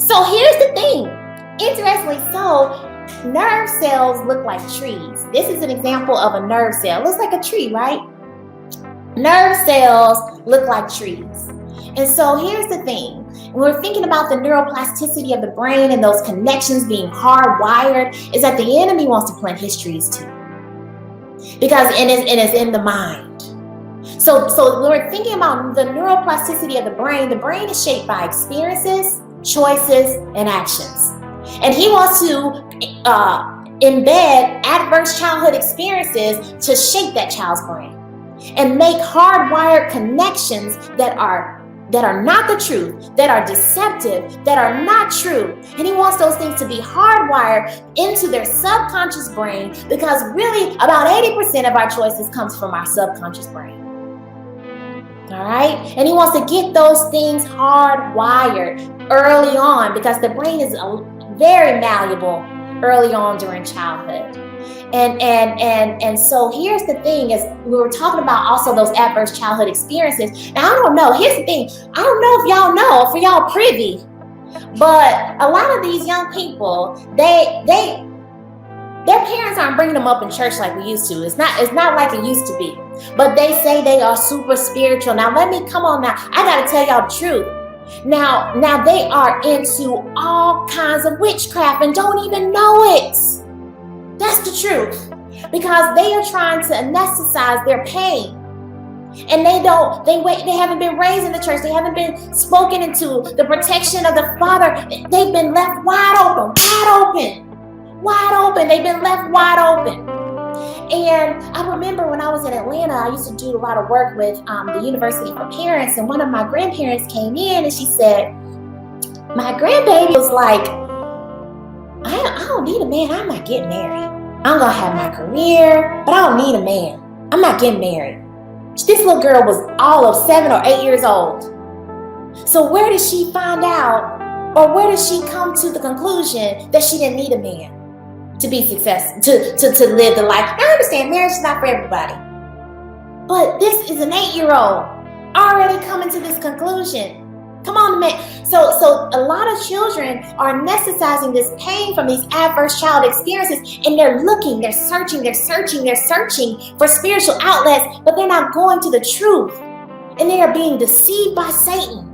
So here's the thing. Interestingly so, nerve cells look like trees. This is an example of a nerve cell. It looks like a tree, right? Nerve cells look like trees. And so here's the thing. When we're thinking about the neuroplasticity of the brain and those connections being hardwired, is that the enemy wants to plant his trees too. Because it is in the mind. So when we're thinking about the neuroplasticity of the brain is shaped by experiences, choices, and actions. And he wants to embed adverse childhood experiences to shape that child's brain and make hardwired connections that are not the truth, that are deceptive, that are not true. And he wants those things to be hardwired into their subconscious brain, because really about 80% of our choices comes from our subconscious brain. All right? And he wants to get those things hardwired early on, because the brain is very malleable early on during childhood. And so here's the thing, is we were talking about also those adverse childhood experiences. Now, I don't know. Here's the thing. I don't know if y'all know, if y'all privy, but a lot of these young people, their parents aren't bringing them up in church like we used to. It's not like it used to be. But they say they are super spiritual. Now, come on now. I got to tell y'all the truth. Now they are into all kinds of witchcraft and don't even know it. That's the truth. Because they are trying to anesthetize their pain. And they haven't been raised in the church. They haven't been spoken into the protection of the Father. They've been left wide open. They've been left wide open. And I remember when I was in Atlanta, I used to do a lot of work with the University for Parents. And one of my grandparents came in and she said, my grandbaby was like, I don't need a man. I'm not getting married. I'm going to have my career, but I don't need a man. I'm not getting married. This little girl was all of 7 or 8 years old. So where did she find out, or where did she come to the conclusion that she didn't need a man to be successful, to live the life? Now, I understand marriage is not for everybody. But this is an 8-year-old already coming to this conclusion. Come on, man. So a lot of children are anesthetizing this pain from these adverse child experiences, and they're looking, they're searching for spiritual outlets, but they're not going to the truth. And they are being deceived by Satan.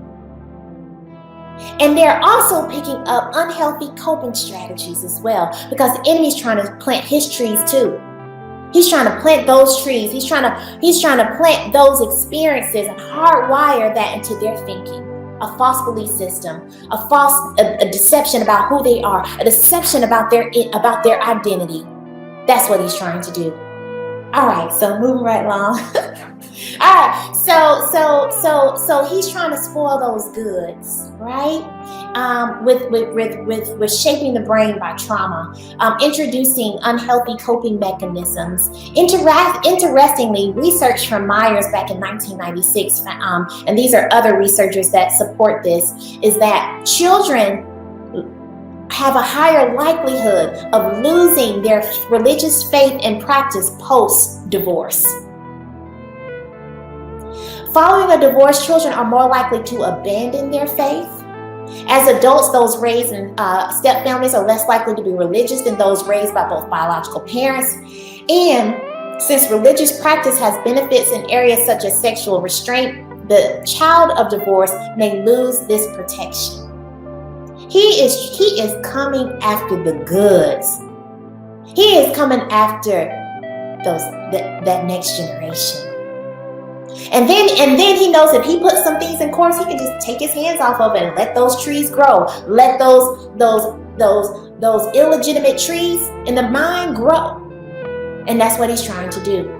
And they're also picking up unhealthy coping strategies as well, because the enemy's trying to plant his trees too. He's trying to plant those trees. He's trying to plant those experiences and hardwire that into their thinking. A false belief system, a deception about who they are, a deception about their identity. That's what he's trying to do. All right, so moving right along. All right, so he's trying to spoil those goods, right? With shaping the brain by trauma, introducing unhealthy coping mechanisms. Interestingly, research from Myers back in 1996, and these are other researchers that support this, is that children have a higher likelihood of losing their religious faith and practice post-divorce. Following a divorce, children are more likely to abandon their faith. As adults, those raised in step families are less likely to be religious than those raised by both biological parents. And since religious practice has benefits in areas such as sexual restraint, the child of divorce may lose this protection. He is coming after the goods. He is coming after that next generation. And then he knows if he puts some things in course, he can just take his hands off of it and let those trees grow. Let those illegitimate trees in the mind grow. And that's what he's trying to do.